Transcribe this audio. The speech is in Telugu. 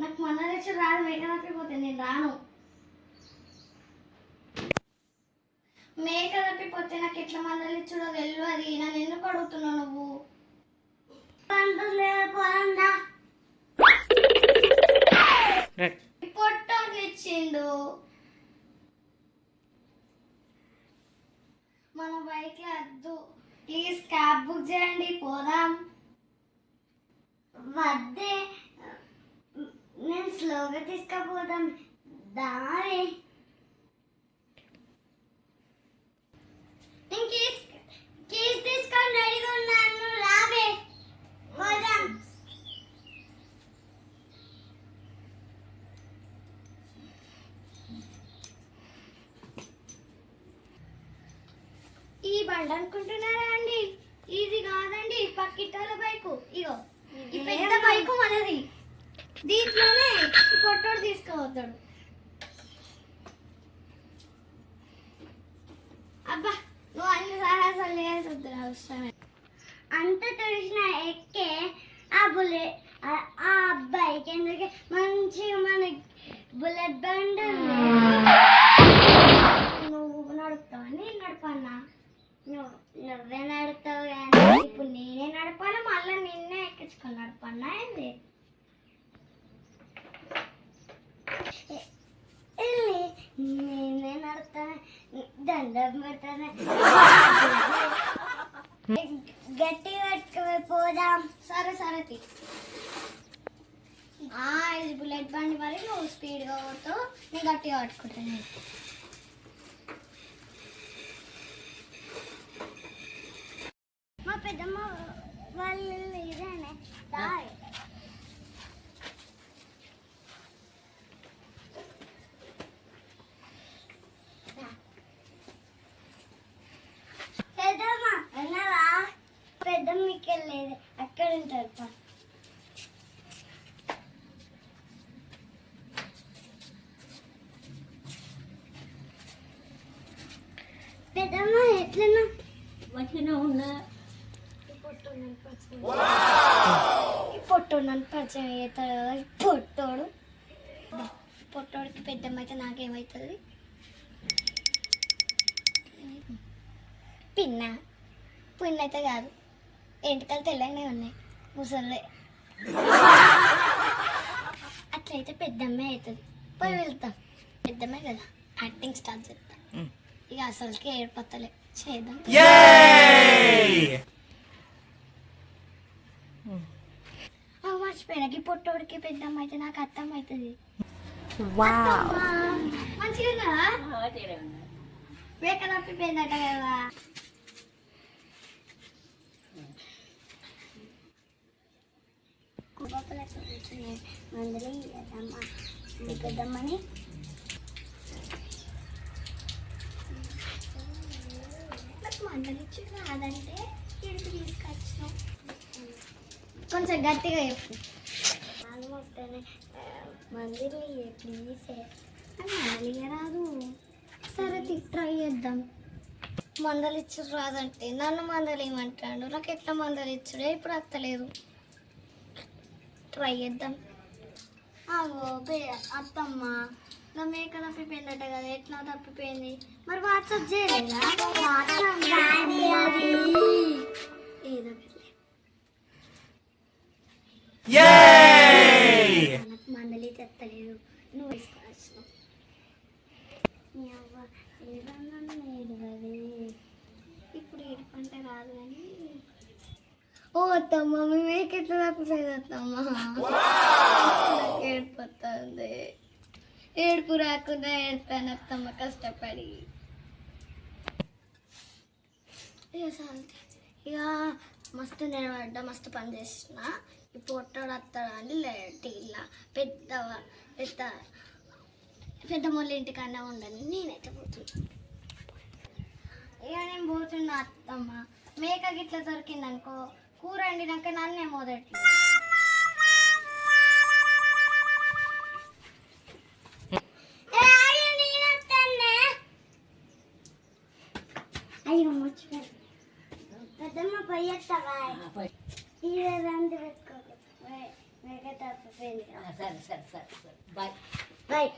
నాకు మందలిచ్చి రాదు, మేక తప్పిపోతే నేను రాను. మేక తప్పిపోతే నాకు ఎట్లా మందలిచ్చుడో తెలియదు. నన్ను ఎందుకు అడుగుతున్నావు నువ్వు? పొట్టోళ్ళు ఇచ్చిండు. మన బైక్ లో వద్దు, ప్లీజ్ క్యాబ్ బుక్ చేయండి, పోదాం. వద్దే, నేను స్లోగా తీసుకుపోదాం. దారి నేను కీస్ తీసుకొని రెడీగా ఉన్నాను, రావే పోదాం. ఈ బండి అనుకుంటున్నారా అండి? ఇది కాదండి, పక్కింటాల బైకు. ఇగో ఈ పెద్ద బైకు మనది. దీంట్లోనే పొట్టోడు తీసుకుపోతాడు. అబ్బా, నువ్వు అన్ని సాహసాలు చేస్తుంది అవసరమే. అంత తెలిసిన ఎక్కే ఆ బుల్లెట్, ఆ అబ్బాయికి ఎందుకే మంచిగా మన బుల్లెట్ బండి. నువ్వు నడుపుతావు, నేను నడపన్నా? నువ్వే నడుపుతావు కానీ ఇప్పుడు నేనే నడపాలి, మళ్ళీ నిన్నే ఎక్కించుకొని నడపన్నా ఏంది? నేనే నడుపుతాను, దండం పెడతాను. గట్టి పట్టుకుపోయి పోదాం. సరే సరే తీ. ఇది బుల్లెట్ బండి, మరి నువ్వు స్పీడ్గా పోతావు, నేను గట్టిగా పట్టుకుంటాను. మా పెద్దమ్మ వాళ్ళు ఇదేనే దారి. పెద్దమ్మ అన్నావా? పెద్దమ్మకి వెళ్ళేది అక్కడ ఉంటారు. పెద్దమ్మ ఎట్లన్నా మంచిగా ఉన్నా? పొట్టోడు నన్ను పరిచయం అవుతాడు కదా. పొట్టోడికి పెద్దమ్మ అయితే నాకేమవుతుంది? పిన్న అయితే కాదు, ఎంటికలు తెల్లగానే ఉన్నాయి, ముసలే. అట్లయితే పెద్దమ్మే అవుతుంది. పోయి వెళ్తాం, పెద్దమ్మే కదా. యాక్టింగ్ స్టార్ట్ చేస్తాం. ఇక అసలుకి ఏడుపత్తలే, చేద్దాం. మర్చిపోయినాకి పొట్టోడికి పెద్దమ్మ అయితే నాకు అత్తమ్మ అవుతుంది. మంచిగా మేక తప్పిపోయిందట కదా. పెద్దమ్మని మండలిచ్చి కాదంటే ఇడికి తీసుకొచ్చినాం. కొంచెం గట్టిగా చెప్పు. మందిరి ప్లీజ్ అని రాదు. సరే ట్రై చేద్దాం. మందలిచ్చు రాదంటే నన్ను మందలేమంటాడు. నాకు ఎట్లా మందలిచ్చుడే ఇప్పుడు అత్తలేదు. ట్రై చేద్దాం. అత్తమ్మ నా మేక తప్పిపోయిందట కదా, ఎట్లా తప్పిపోయింది? మరి వాట్సాప్ చేయలేదా? మనకు మందలి తెత్తలేదు, నువ్వు వేసుకోవచ్చు. ఇప్పుడు ఏడుపంటే రాదు కానీ. ఓ అత్తమ్మ, మీ మేక ఎట్లా తప్పిపోయింది అత్తమ్మ? ఏడిపోతుంది. ఏడుపు రాకుండా ఏడుతాను అత్తమ్మ కష్టపడి. ఇక మస్తు నిలబడ్డా, మస్తు పని చేసిన. ఈ పొట్టోడు వస్తాడు అని లేట్. ఇలా పెద్ద మొళ్ళ ఇంటికన్నా ఉండని నేనైతే పోతున్నా. ఇక నేను పోతున్నా అత్తమ్మ. మేక గిట్లా దొరికింది అనుకో, కూర వండినాక నన్నే మొదటి. అయ్యో మర్చిపోయి పెద్దమ్మ పోయేస్తావా? ఇదంతా పెట్టుకోలేదు, మేక తప్పిపోయింది. సరే సరే సరే సరే బాయ్ బాయ్